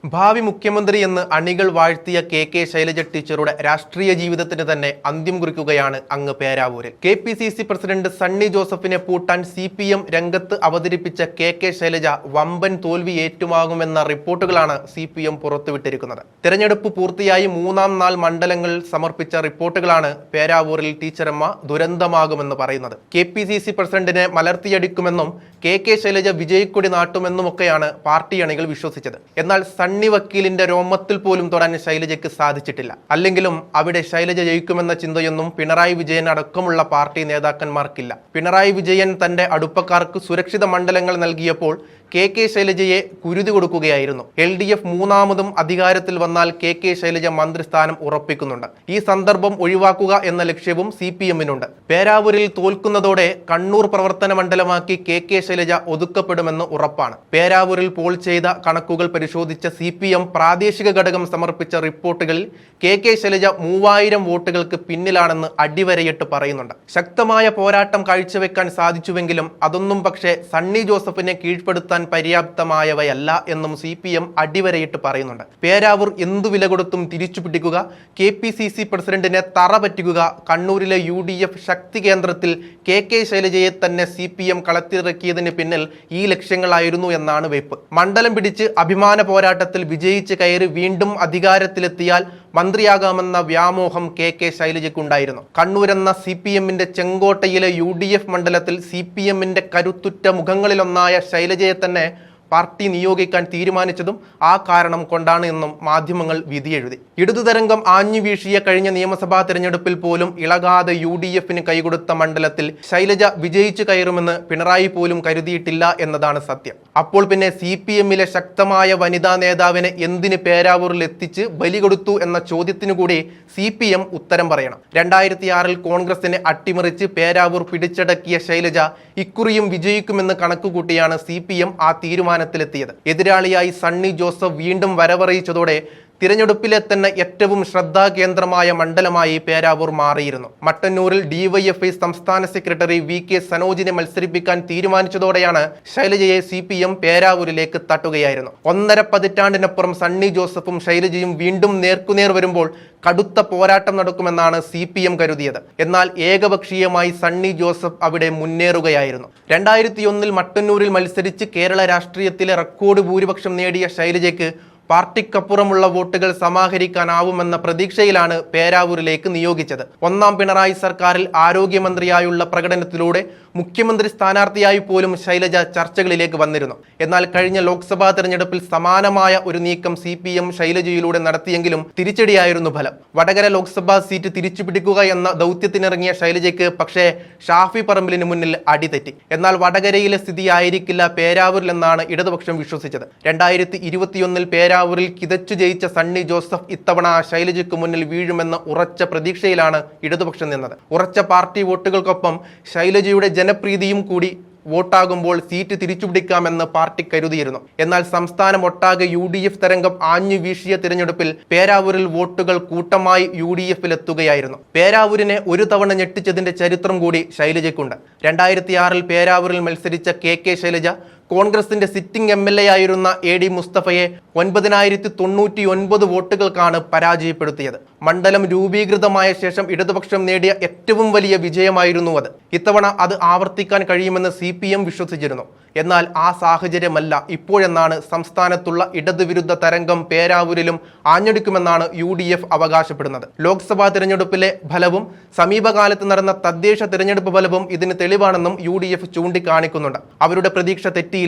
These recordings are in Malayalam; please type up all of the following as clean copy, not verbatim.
ഭാവി മുഖ്യമന്ത്രി എന്ന് അണികൾ വാഴ്ത്തിയ കെ ശൈലജ ടീച്ചറുടെ രാഷ്ട്രീയ ജീവിതത്തിന് തന്നെ അന്ത്യം കുറിക്കുകയാണ് അങ്ങ് പേരാവൂരിൽ. KPCC പ്രസിഡന്റ് സണ്ണി ജോസഫിനെ പൂട്ടാൻ CPM രംഗത്ത് അവതരിപ്പിച്ച കെ ശൈലജ വമ്പൻ തോൽവി ഏറ്റുവാങ്ങുമെന്ന റിപ്പോർട്ടുകളാണ് CPM പുറത്തുവിട്ടിരിക്കുന്നത്. തെരഞ്ഞെടുപ്പ് പൂർത്തിയായി മൂന്നാം നാൾ മണ്ഡലങ്ങൾ സമർപ്പിച്ച റിപ്പോർട്ടുകളാണ് പേരാവൂരിൽ ടീച്ചറമ്മ ദുരന്തമാകുമെന്ന് പറയുന്നത്. KPCC പ്രസിഡന്റിനെ മലർത്തിയടിക്കുമെന്നും കെ ശൈലജ വിജയിക്കൊടി നാട്ടുമെന്നുമൊക്കെയാണ് പാർട്ടി അണികൾ വിശ്വസിച്ചത്. എന്നാൽ സണ്ണി വക്കീലിന്റെ രോമത്തിൽ പോലും തൊടാൻ ശൈലജയ്ക്ക് സാധിച്ചിട്ടില്ല. അല്ലെങ്കിലും അവിടെ ശൈലജ ജയിക്കുമെന്ന ചിന്തയൊന്നും പിണറായി വിജയൻ അടക്കമുള്ള പാർട്ടി നേതാക്കന്മാർക്കില്ല. പിണറായി വിജയൻ തന്റെ അടുപ്പക്കാർക്ക് സുരക്ഷിത മണ്ഡലങ്ങൾ നൽകിയപ്പോൾ കെ ശൈലജയെ കുരുതി കൊടുക്കുകയായിരുന്നു. LDF മൂന്നാമതും അധികാരത്തിൽ വന്നാൽ കെ ശൈലജ മന്ത്രിസ്ഥാനം ഉറപ്പിക്കുന്നുണ്ട്. ഈ സന്ദർഭം ഒഴിവാക്കുക എന്ന ലക്ഷ്യവും CPM-നുണ്ട്. പേരാവൂരിൽ തോൽക്കുന്നതോടെ കണ്ണൂർ പ്രവർത്തന മണ്ഡലമാക്കി കെ ശൈലജ ഒതുക്കപ്പെടുമെന്ന് ഉറപ്പാണ്. പേരാവൂരിൽ പോൾ ചെയ്ത കണക്കുകൾ പരിശോധിച്ച CPM പ്രാദേശിക ഘടകം സമർപ്പിച്ച റിപ്പോർട്ടുകളിൽ കെ ശൈലജ 3000 വോട്ടുകൾക്ക് പിന്നിലാണെന്ന് അടിവരയിട്ട് പറയുന്നുണ്ട്. ശക്തമായ പോരാട്ടം കാഴ്ചവെക്കാൻ സാധിച്ചുവെങ്കിലും അതൊന്നും പക്ഷേ സണ്ണി ജോസഫിനെ കീഴ്പ്പെടുത്താൻ പര്യാപ്തമായവയല്ല എന്നും CPM അടിവരയിട്ട് പറയുന്നുണ്ട്. പേരാവൂർ എന്തു വില കൊടുത്തും തിരിച്ചു പിടിക്കുക, KPCC പ്രസിഡന്റിനെ തറ പറ്റിക്കുക, കണ്ണൂരിലെ UDF ശക്തി കേന്ദ്രത്തിൽ കെ ശൈലജയെ തന്നെ CPM കളത്തിറക്കിയതിന് പിന്നിൽ ഈ ലക്ഷ്യങ്ങളായിരുന്നു എന്നാണ് വെപ്പ്. മണ്ഡലം പിടിച്ച് അഭിമാന പോരാട്ടത്തിൽ വിജയിച്ച് കയറി വീണ്ടും അധികാരത്തിലെത്തിയാൽ മന്ത്രിയാകാമെന്ന വ്യാമോഹം കെ ശൈലജയ്ക്കുണ്ടായിരുന്നു. കണ്ണൂരെന്ന CPM-ന്റെ ചെങ്കോട്ടയിലെ UDF മണ്ഡലത്തിൽ CPM-ന്റെ കരുത്തുറ്റ മുഖങ്ങളിലൊന്നായ ശൈലജയെ തന്നെ പാർട്ടി നിയോഗിക്കാൻ തീരുമാനിച്ചതും ആ കാരണം കൊണ്ടാണ് എന്നും മാധ്യമങ്ങൾ വിധിയെഴുതി. ഇടതുതരംഗം ആഞ്ഞു വീശിയ കഴിഞ്ഞ നിയമസഭാ തെരഞ്ഞെടുപ്പിൽ പോലും ഇളകാതെ UDF-ന് കൈകൊടുത്ത മണ്ഡലത്തിൽ ശൈലജ വിജയിച്ചു കയറുമെന്ന് പിണറായി പോലും കരുതിയിട്ടില്ല എന്നതാണ് സത്യം. അപ്പോൾ പിന്നെ CPM-ലെ ശക്തമായ വനിതാ നേതാവിനെ എന്തിന് പേരാവൂരിൽ എത്തിച്ച് ബലി കൊടുത്തു എന്ന ചോദ്യത്തിനു കൂടി CPM ഉത്തരം പറയണം. 2006-ൽ കോൺഗ്രസിനെ അട്ടിമറിച്ച് പേരാവൂർ പിടിച്ചടക്കിയ ശൈലജ ഇക്കുറിയും വിജയിക്കുമെന്ന് കണക്കുകൂട്ടിയാണ് CPM ആ തീരുമാനത്തിലെത്തിയത്. എതിരാളിയായി സണ്ണി ജോസഫ് വീണ്ടും വരവറിയിച്ചതോടെ തിരഞ്ഞെടുപ്പിലെ തന്നെ ഏറ്റവും ശ്രദ്ധാകേന്ദ്രമായ മണ്ഡലമായി പേരാവൂർ മാറിയിരുന്നു. മട്ടന്നൂരിൽ DYFI സംസ്ഥാന സെക്രട്ടറി VK സനോജിനെ മത്സരിപ്പിക്കാൻ തീരുമാനിച്ചതോടെയാണ് ശൈലജയെ CPM പേരാവൂരിലേക്ക് തട്ടുകയായിരുന്നു. 1.5 പതിറ്റാണ്ടിനപ്പുറം സണ്ണി ജോസഫും ശൈലജയും വീണ്ടും നേർക്കുനേർ വരുമ്പോൾ കടുത്ത പോരാട്ടം നടക്കുമെന്നാണ് CPM കരുതിയത്. എന്നാൽ ഏകപക്ഷീയമായി സണ്ണി ജോസഫ് അവിടെ മുന്നേറുകയായിരുന്നു. 2001-ൽ മട്ടന്നൂരിൽ മത്സരിച്ച് കേരള രാഷ്ട്രീയത്തിലെ റെക്കോർഡ് ഭൂരിപക്ഷം നേടിയ ശൈലജയ്ക്ക് പാർട്ടിക്കപ്പുറമുള്ള വോട്ടുകൾ സമാഹരിക്കാനാവുമെന്ന പ്രതീക്ഷയിലാണ് പേരാവൂരിലേക്ക് നിയോഗിച്ചത്. ഒന്നാം പിണറായി സർക്കാരിൽ ആരോഗ്യമന്ത്രിയായുള്ള പ്രകടനത്തിലൂടെ മുഖ്യമന്ത്രി സ്ഥാനാർത്ഥിയായി പോലും ശൈലജ ചർച്ചകളിലേക്ക് വന്നിരുന്നു. എന്നാൽ കഴിഞ്ഞ ലോക്സഭാ തെരഞ്ഞെടുപ്പിൽ സമാനമായ ഒരു നീക്കം CPM ശൈലജയിലൂടെ നടത്തിയെങ്കിലും തിരിച്ചടിയായിരുന്നു ഫലം. വടകര ലോക്സഭാ സീറ്റ് തിരിച്ചുപിടിക്കുക എന്ന ദൗത്യത്തിനിറങ്ങിയ ശൈലജയ്ക്ക് പക്ഷേ ഷാഫി പറമ്പിലിന് മുന്നിൽ അടിതെറ്റി. എന്നാൽ വടകരയിലെ സ്ഥിതി ആയിരിക്കില്ല പേരാവൂരിലെന്നാണ് ഇടതുപക്ഷം വിശ്വസിച്ചത്. 2021-ൽ പേരാവൂരിൽ കിതച്ചു ജയിച്ച സണ്ണി ജോസഫ് ഇത്തവണ ശൈലജയ്ക്ക് മുന്നിൽ വീഴുമെന്ന ഉറച്ച പ്രതീക്ഷയിലാണ് ഇടതുപക്ഷം നിന്നത്. ഉറച്ച പാർട്ടി വോട്ടുകൾക്കൊപ്പം ശൈലജയുടെ ജനപ്രീതിയും കൂടി വോട്ടാകുമ്പോൾ സീറ്റ് തിരിച്ചുപിടിക്കാമെന്ന് പാർട്ടി കരുതിയിരുന്നു. എന്നാൽ സംസ്ഥാനം ഒട്ടാകെ UDF തരംഗം ആഞ്ഞു വീശിയ തിരഞ്ഞെടുപ്പിൽ പേരാവൂരിൽ വോട്ടുകൾ കൂട്ടമായി UDF-ൽ എത്തുകയായിരുന്നു. പേരാവൂരിനെ ഒരു തവണ ഞെട്ടിച്ചതിന്റെ ചരിത്രം കൂടി ശൈലജയ്ക്കുണ്ട്. 2006-ൽ പേരാവൂരിൽ മത്സരിച്ച കെ ശൈലജ കോൺഗ്രസിന്റെ സിറ്റിംഗ് MLA ആയിരുന്ന AD മുസ്തഫയെ 9099 വോട്ടുകൾക്കാണ് പരാജയപ്പെടുത്തിയത്. മണ്ഡലം രൂപീകൃതമായ ശേഷം ഇടതുപക്ഷം നേടിയ ഏറ്റവും വലിയ വിജയമായിരുന്നു അത്. ഇത്തവണ അത് ആവർത്തിക്കാൻ കഴിയുമെന്ന് CPM വിശ്വസിച്ചിരുന്നു. എന്നാൽ ആ സാഹചര്യമല്ല ഇപ്പോഴെന്നാണ് സംസ്ഥാനത്തുള്ള ഇടതുവിരുദ്ധ തരംഗം പേരാവൂരിലും ആഞ്ഞടിക്കുമെന്നാണ് UDF അവകാശപ്പെടുന്നത്. ലോക്സഭാ തിരഞ്ഞെടുപ്പിലെ ഫലവും സമീപകാലത്ത് നടന്ന തദ്ദേശ തിരഞ്ഞെടുപ്പ് ഫലവും ഇതിന് തെളിവാണെന്നും UDF ചൂണ്ടിക്കാണിക്കുന്നുണ്ട്. അവരുടെ പ്രതീക്ഷ തെറ്റിയില്ല.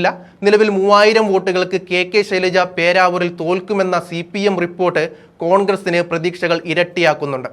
നിലവിൽ 3000 വോട്ടുകൾക്ക് കെ ശൈലജ പേരാവൂരിൽ തോൽക്കുമെന്ന CPM റിപ്പോർട്ട് കോൺഗ്രസിന് പ്രതീക്ഷകൾ ഇരട്ടിയാക്കുന്നുണ്ട്.